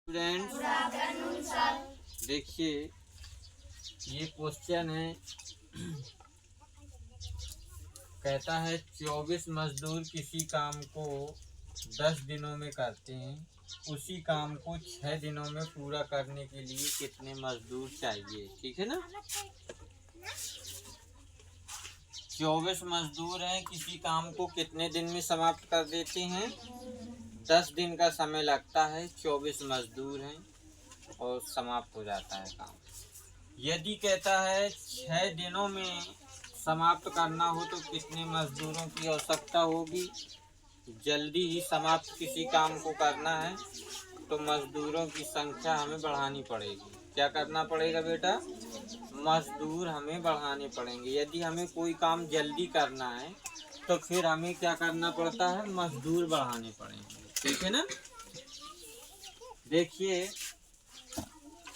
Students, देखिए ये question है। कहता है 24 मजदूर किसी काम को 10 दिनों में करते हैं, उसी काम को 6 दिनों में पूरा करने के लिए कितने मजदूर चाहिए। ठीक है ना। 24 मजदूर हैं, किसी काम को कितने दिन में समाप्त कर देते हैं। 10 दिन का समय लगता है, 24 मजदूर हैं और समाप्त हो जाता है काम। यदि कहता है 6 दिनों में समाप्त करना हो तो कितने मजदूरों की आवश्यकता होगी। जल्दी ही समाप्त किसी काम को करना है तो मजदूरों की संख्या हमें बढ़ानी पड़ेगी। क्या करना पड़ेगा बेटा, मजदूर हमें बढ़ाने पड़ेंगे। यदि हमें कोई काम जल्दी करना है तो फिर हमें क्या करना पड़ता है, मजदूर बढ़ाने पड़ेंगे। ठीक है ना। देखिए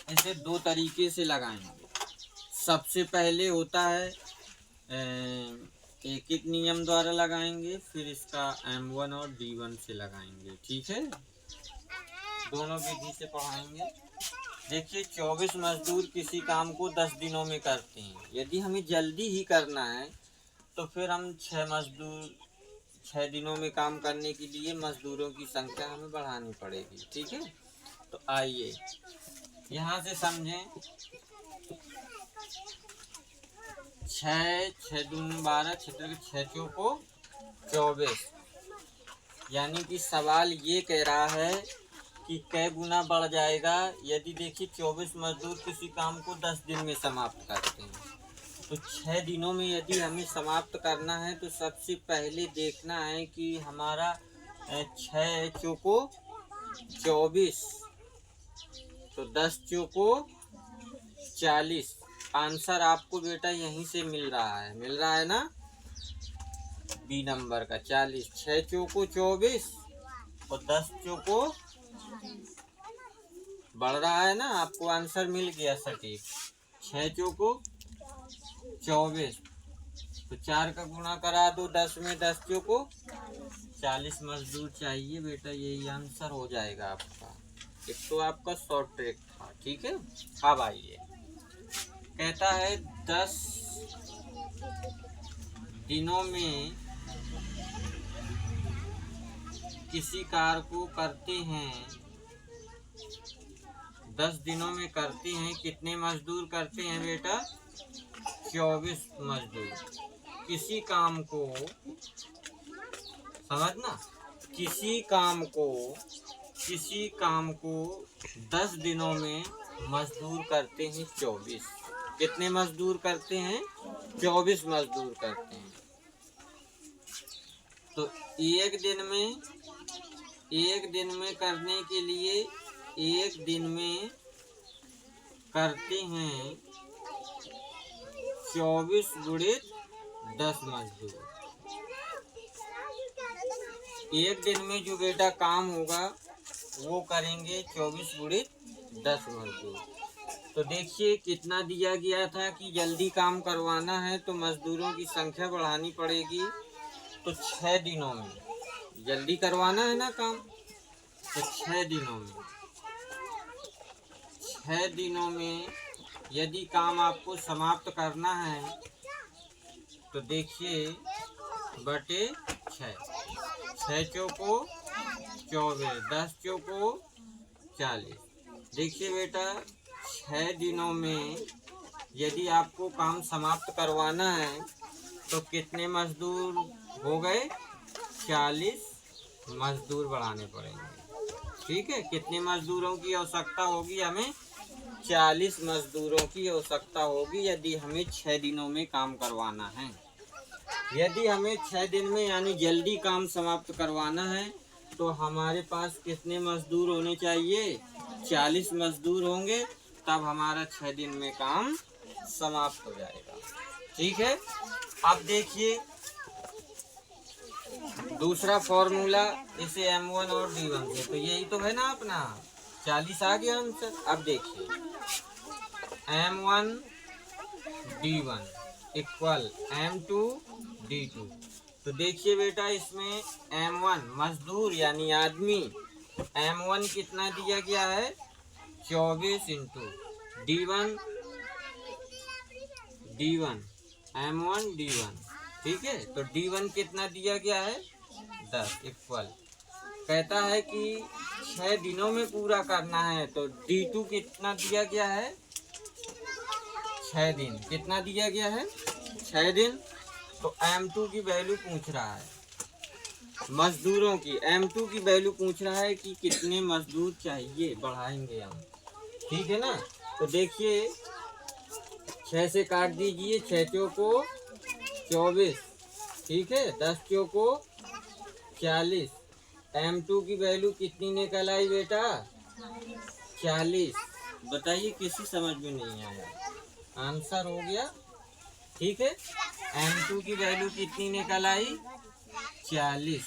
इसे दो तरीके से लगाएंगे। सबसे पहले होता है एकिक नियम द्वारा लगाएंगे, फिर इसका M1 और D1 से लगाएंगे। ठीक है, दोनों विधि से पढ़ाएंगे। देखिए 24 मजदूर किसी काम को 10 दिनों में करते हैं। यदि हमें जल्दी ही करना है तो फिर हम 6 दिनों में काम करने के लिए मजदूरों की संख्या हमें बढ़ानी पड़ेगी। ठीक है, तो आइए यहाँ से समझें। 6 दूनी 12, 6 चौको 24। यानी कि सवाल ये कह रहा है कि कै गुना बढ़ जाएगा। यदि देखिए 24 मजदूर किसी काम को 10 दिन में समाप्त करते हैं तो 6 दिनों में यदि हमें समाप्त करना है तो सबसे पहले देखना है कि हमारा 6 चौको 24 तो 10 चौको 40। आंसर आपको बेटा यहीं से मिल रहा है ना, बी नंबर का 40। 6 चौको 24 और 10 चौको बढ़ रहा है ना, आपको आंसर मिल गया सटीक। 6 चौको 24 तो 4 का गुणा करा दो 10 में, 10 चौको 40 मजदूर चाहिए बेटा, यही आंसर हो जाएगा आपका। एक तो आपका शॉर्ट ट्रिक था। ठीक है, अब आइए कहता है 10 दिनों में किसी कार्य को करते हैं, 10 दिनों में करते हैं। कितने मजदूर करते हैं बेटा, 24 मजदूर। किसी काम को समझना, किसी काम को 10 दिनों में मजदूर करते हैं 24। कितने मजदूर करते हैं, 24 मजदूर करते हैं। तो एक दिन में करने के लिए एक दिन में करते हैं 24 गुणित 10 मजदूर। एक दिन में जो बेटा काम होगा वो करेंगे 24 गुणित 10 मजदूर। तो देखिए कितना दिया गया था कि जल्दी काम करवाना है तो मजदूरों की संख्या बढ़ानी पड़ेगी। तो 6 दिनों में जल्दी करवाना है ना काम, तो 6 दिनों में यदि काम आपको समाप्त करना है तो देखिए बटे 6 चौको 24, 10 चौको 40। देखिए बेटा 6 दिनों में यदि आपको काम समाप्त करवाना है तो कितने मजदूर हो गए, 40 मजदूर बढ़ाने पड़ेंगे। ठीक है, कितने मजदूरों की आवश्यकता होगी, हमें 40 मजदूरों की आवश्यकता होगी यदि हमें 6 दिनों में काम करवाना है। यदि हमें 6 दिन में यानी जल्दी काम समाप्त करवाना है तो हमारे पास कितने मजदूर होने चाहिए, 40 मजदूर होंगे, तब हमारा 6 दिन में काम समाप्त हो जाएगा। ठीक है, अब देखिए दूसरा फॉर्मूला इसे M1 और D1 से, तो यही तो है ना अपना 40 आ गया आंसर। अब देखिए M1 D1 equal M2 D2। तो देखिए बेटा इसमें M1 मजदूर यानी आदमी M1 कितना दिया गया है 24 इंटू D1 M1 D1। ठीक है, तो D1 कितना दिया गया है 10 इक्वल। कहता है कि 6 दिनों में पूरा करना है, तो D2 कितना दिया गया है 6 दिन। कितना दिया गया है 6 दिन। तो M2 की वैल्यू पूछ रहा है मजदूरों की। M2 की वैल्यू पूछ रहा है कि कितने मजदूर चाहिए, बढ़ाएंगे हम। ठीक है ना। तो देखिए 6 से काट दीजिए, 6 चौको 24, ठीक है, 10 चौको 40। M2 की वैल्यू कितनी निकल आई बेटा 40। बताइए किसी समझ में नहीं आया, आंसर हो गया। ठीक है, M2 की वैल्यू कितनी निकल आई 40।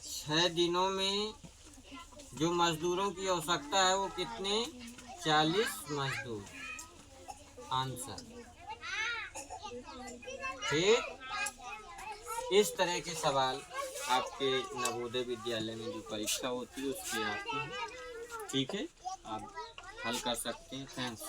6 दिनों में जो मजदूरों की आवश्यकता है वो कितने 40 मजदूर। आंसर। ठीक, इस तरह के सवाल आपके नवोदय विद्यालय में जो परीक्षा होती है उसके आते हैं। ठीक है, आप हल कर सकते हैं। थैंक्स।